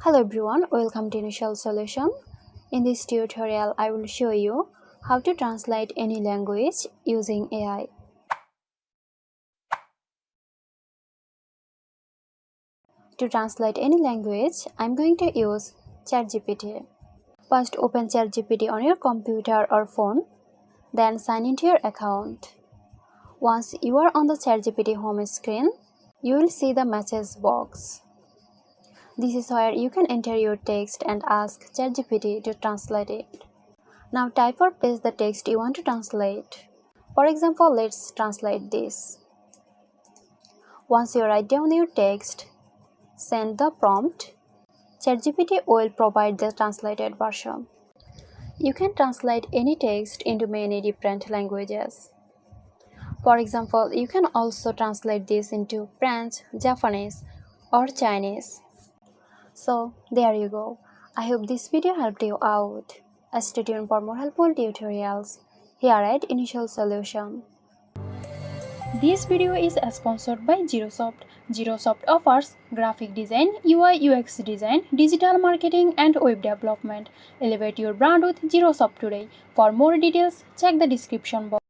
Hello everyone, welcome to Initial Solution. In this tutorial, I will show you how to translate any language using AI. To translate any language, I'm going to use ChatGPT. First, open ChatGPT on your computer or phone, then sign into your account. Once you are on the ChatGPT home screen, you will see the message box. This is where you can enter your text and ask ChatGPT to translate it. Now type or paste the text you want to translate. For example, let's translate this. Once you write down your text, send the prompt. ChatGPT will provide the translated version. You can translate any text into many different languages. For example, you can also translate this into French, Japanese, or Chinese. So there you go. I hope this video helped you out. Stay tuned for more helpful tutorials here at Initial Solution. This video is sponsored by Zerosoft. Zerosoft offers graphic design, UI UX design, digital marketing and web development. Elevate your brand with Zerosoft today. For more details, check the description box.